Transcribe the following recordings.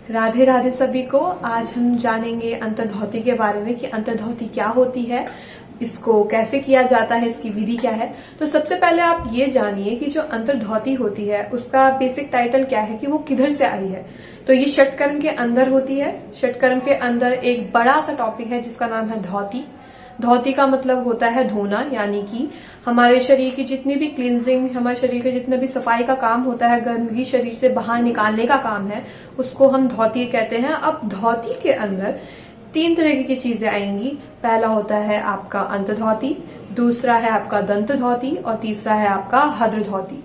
राधे राधे सभी को। आज हम जानेंगे अंतर्धौती के बारे में कि अंतर्धौती क्या होती है, इसको कैसे किया जाता है, इसकी विधि क्या है। तो सबसे पहले आप ये जानिए कि जो अंतर्धौती होती है उसका बेसिक टाइटल क्या है, कि वो किधर से आई है। तो ये षटकर्म के अंदर होती है। षटकर्म के अंदर एक बड़ा सा टॉपिक है जिसका नाम है धौती। धौती का मतलब होता है धोना, यानी कि हमारे शरीर की जितनी भी क्लींजिंग, हमारे शरीर के जितने भी सफाई का काम होता है, गंदगी शरीर से बाहर निकालने का काम है, उसको हम धौती कहते हैं। अब धौती के अंदर 3 तरह की चीजें आएंगी। पहला होता है आपका अंतधौती, दूसरा है आपका दंत धौती और तीसरा है आपका हद्र धौती।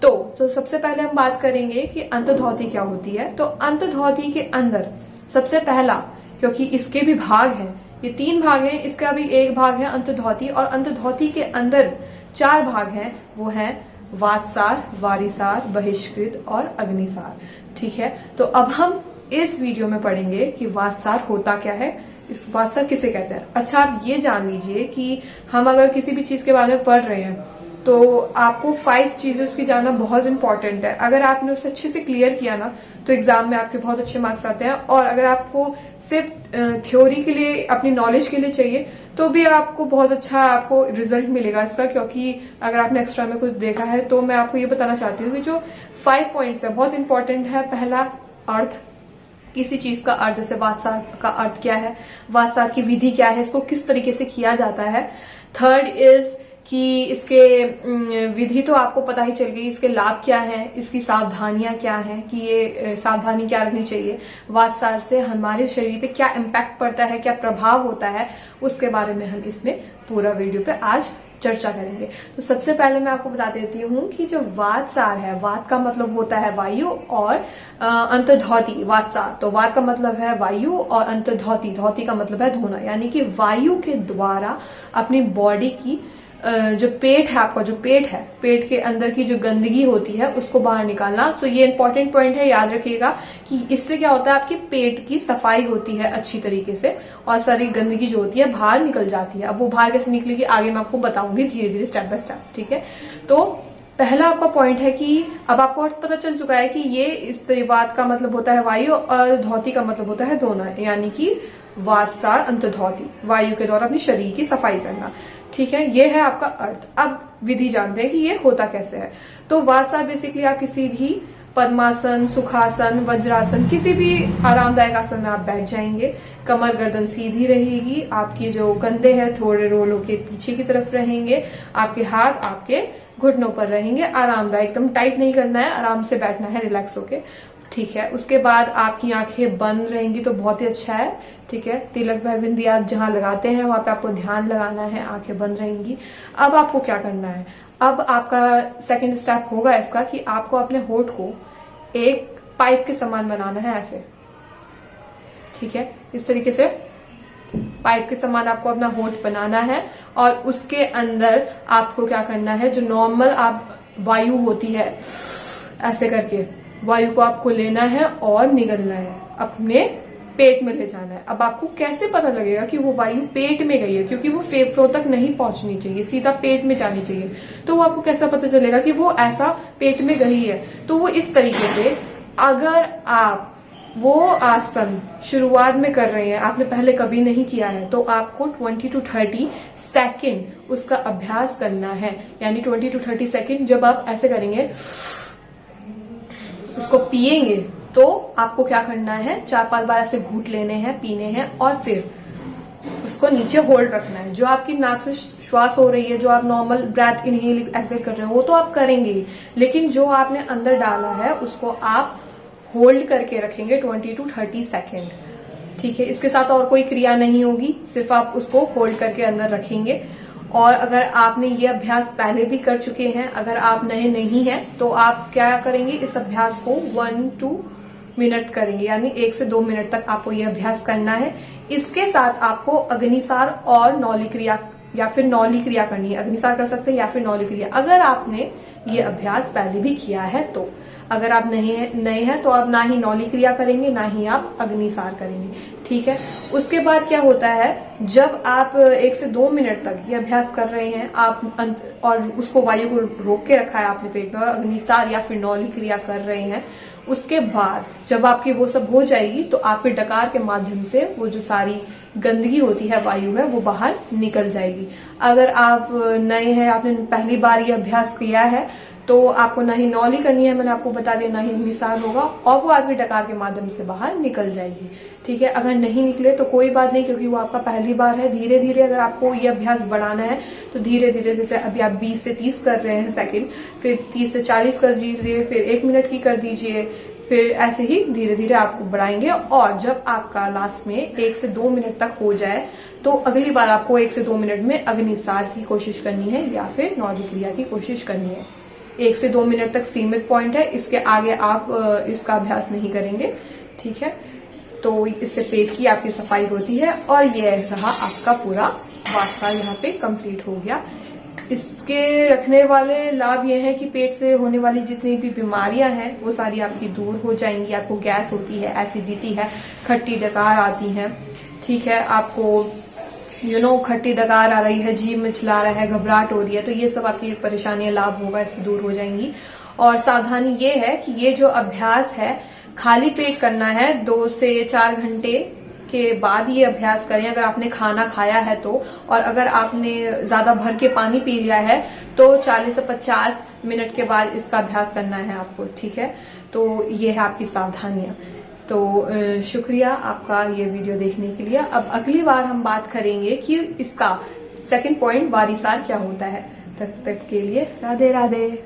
तो सबसे पहले हम बात करेंगे कि अंतधौती क्या होती है। तो अंतधौती के अंदर सबसे पहला, क्योंकि इसके भी भाग हैं, ये 3 भाग हैं, इसका भी एक भाग है अंतधौती, और अंतधौती के अंदर 4 भाग हैं। वो है वातसार, वारीसार, बहिष्कृत और अग्निसार। ठीक है, तो अब हम इस वीडियो में पढ़ेंगे कि वातसार होता क्या है, इस वातसार किसे कहते हैं। अच्छा, आप ये जान लीजिए कि हम अगर किसी भी चीज के बारे में पढ़ रहे हैं तो आपको 5 चीजें उसकी जानना बहुत इंपॉर्टेंट है। अगर आपने उसे अच्छे से क्लियर किया ना तो एग्जाम में आपके बहुत अच्छे मार्क्स आते हैं। और अगर आपको सिर्फ थ्योरी के लिए, अपनी नॉलेज के लिए चाहिए, तो भी आपको बहुत अच्छा आपको रिजल्ट मिलेगा इसका। क्योंकि अगर आपने एक्स्ट्रा में कुछ देखा है तो मैं आपको ये बताना चाहती हूँ कि जो 5 पॉइंट्स है बहुत इंपॉर्टेंट है। पहला, अर्थ, किसी चीज का अर्थ, जैसे वातसार का अर्थ क्या है, वातसार की विधि क्या है, इसको किस तरीके से किया जाता है। थर्ड इज कि इसके विधि तो आपको पता ही चल गई, इसके लाभ क्या हैं, इसकी सावधानियां क्या हैं, कि ये सावधानी क्या रखनी चाहिए, वातसार से हमारे शरीर पे क्या इम्पैक्ट पड़ता है, क्या प्रभाव होता है, उसके बारे में हम इसमें पूरा वीडियो पे आज चर्चा करेंगे। तो सबसे पहले मैं आपको बता देती हूँ कि जो वातसार है, वात का मतलब होता है वायु, और अंतर्धौती वातसार, तो वात का मतलब है वायु और अंतर्धौती, धौती का मतलब है धोना, यानी कि वायु के द्वारा अपनी बॉडी की जो पेट है, आपका जो पेट है, पेट के अंदर की जो गंदगी होती है उसको बाहर निकालना। तो ये इंपॉर्टेंट पॉइंट है, याद रखिएगा कि इससे क्या होता है, आपकी पेट की सफाई होती है अच्छी तरीके से और सारी गंदगी जो होती है बाहर निकल जाती है। अब वो बाहर कैसे निकलेगी आगे मैं आपको बताऊंगी धीरे धीरे, स्टेप बाय स्टेप। ठीक है, तो पहला आपका पॉइंट है कि अब आपको अर्थ पता चल चुका है कि ये इस बात का मतलब होता है वायु और धौती का मतलब होता है धोना, यानी कि वातसार अंतर्धौती, वायु के द्वारा अपनी शरीर की सफाई करना। ठीक है, ये है आपका अर्थ। अब विधि जानते हैं कि ये होता कैसे है। तो वातसार बेसिकली आप किसी भी पद्मासन, सुखासन, वज्रासन, किसी भी आरामदायक आसन में आप बैठ जाएंगे। कमर गर्दन सीधी रहेगी, आपकी जो कंधे हैं थोड़े रोलों के पीछे की तरफ रहेंगे, आपके हाथ आपके घुटनों पर रहेंगे। आरामदायक, एकदम टाइट नहीं करना है, आराम से बैठना है, रिलैक्स होके। ठीक है, उसके बाद आपकी आंखें बंद रहेंगी तो बहुत ही अच्छा है। ठीक है, तिलक भर बिंदी आप जहां लगाते हैं वहां पे आपको ध्यान लगाना है, आंखें बंद रहेंगी। अब आपको क्या करना है, अब आपका सेकंड स्टेप होगा इसका कि आपको अपने होठ को एक पाइप के समान बनाना है, ऐसे। ठीक है, इस तरीके से पाइप के समान आपको अपना होठ बनाना है। और उसके अंदर आपको क्या करना है, जो नॉर्मल आप वायु होती है, ऐसे करके वायु को आपको लेना है और निगलना है, अपने पेट में ले जाना है। अब आपको कैसे पता लगेगा कि वो वायु पेट में गई है, क्योंकि वो फेफड़ों तक नहीं पहुंचनी चाहिए, सीधा पेट में जानी चाहिए। तो वो आपको कैसा पता चलेगा कि वो ऐसा पेट में गई है। तो वो इस तरीके से, अगर आप वो आसन शुरुआत में कर रहे हैं, आपने पहले कभी नहीं किया है, तो आपको 20 to 30 सेकेंड उसका अभ्यास करना है। यानी 20 to 30 सेकेंड जब आप ऐसे करेंगे, उसको पिएंगे, तो आपको क्या करना है, 4-5 बार ऐसे घूंट लेने हैं, पीने हैं, और फिर उसको नीचे होल्ड रखना है। जो आपकी नाक से श्वास हो रही है, जो आप नॉर्मल ब्रेथ इनहेल एक्सेल कर रहे हो, वो तो आप करेंगे ही, लेकिन जो आपने अंदर डाला है उसको आप होल्ड करके रखेंगे 20 to 30 सेकेंड। ठीक है, इसके साथ और कोई क्रिया नहीं होगी, सिर्फ आप उसको होल्ड करके अंदर रखेंगे। और अगर आपने ये अभ्यास पहले भी कर चुके हैं, अगर आप नए नहीं हैं, तो आप क्या करेंगे, इस अभ्यास को 1-2 मिनट करेंगे, यानी 1 से 2 मिनट तक आपको ये अभ्यास करना है। इसके साथ आपको अग्निसार और नौली क्रिया या फिर नौली क्रिया करनी है। अग्निसार कर सकते हैं या फिर नौली क्रिया, अगर आपने ये अभ्यास पहले भी किया है तो। अगर आप नए हैं तो आप ना ही नौली क्रिया करेंगे, ना ही आप अग्निसार करेंगे। ठीक है, उसके बाद क्या होता है, जब आप 1 से 2 मिनट तक ये अभ्यास कर रहे हैं, आप और उसको वायु को रोक के रखा है आपने पेट में, और अग्निसार या फिर नौली क्रिया कर रहे हैं, उसके बाद जब आपकी वो सब हो जाएगी तो आपके डकार के माध्यम से वो जो सारी गंदगी होती है, वायु है, वो बाहर निकल जाएगी। अगर आप नए हैं, आपने पहली बार ये अभ्यास किया है, तो आपको ना ही नौली करनी है, मैंने आपको बता दिया, ना ही निसार होगा, और वो आपके डकार के माध्यम से बाहर निकल जाएगी। ठीक है, अगर नहीं निकले तो कोई बात नहीं, क्योंकि वो आपका पहली बार है। धीरे धीरे अगर आपको ये अभ्यास बढ़ाना है तो धीरे धीरे, जैसे अभी आप 20 से 30 कर रहे हैं सेकंड, फिर 30 से 40 कर दीजिए, फिर 1 मिनट की कर दीजिए, फिर ऐसे ही धीरे धीरे आपको बढ़ाएंगे। और जब आपका लास्ट में 1 से 2 मिनट तक हो जाए तो अगली बार आपको 1 से 2 मिनट में अग्निसार की कोशिश करनी है या फिर नौली क्रिया की कोशिश करनी है। 1 से 2 मिनट तक सीमित पॉइंट है, इसके आगे आप इसका अभ्यास नहीं करेंगे। ठीक है, तो इससे पेट की आपकी सफाई होती है। और ये रहा आपका पूरा वास्ता यहाँ पे कंप्लीट हो गया। इसके रखने वाले लाभ ये है कि पेट से होने वाली जितनी भी बीमारियां हैं वो सारी आपकी दूर हो जाएंगी। आपको गैस होती है, एसिडिटी है, खट्टी डकार आती है, ठीक है, आपको खट्टी डकार आ रही है, जीभ में चिल्ला रहा है, घबराहट हो रही है, तो ये सब आपकी परेशानियां लाभ होगा, इससे दूर हो जाएंगी। और सावधानी ये है कि ये जो अभ्यास है खाली पेट करना है। 2 से 4 घंटे के बाद ये अभ्यास करें अगर आपने खाना खाया है तो। और अगर आपने ज्यादा भर के पानी पी लिया है तो 40 से 50 मिनट के बाद इसका अभ्यास करना है आपको। ठीक है, तो ये है आपकी सावधानियां। तो शुक्रिया आपका ये वीडियो देखने के लिए। अब अगली बार हम बात करेंगे कि इसका सेकंड पॉइंट वारिसार क्या होता है। तब तक के लिए राधे राधे।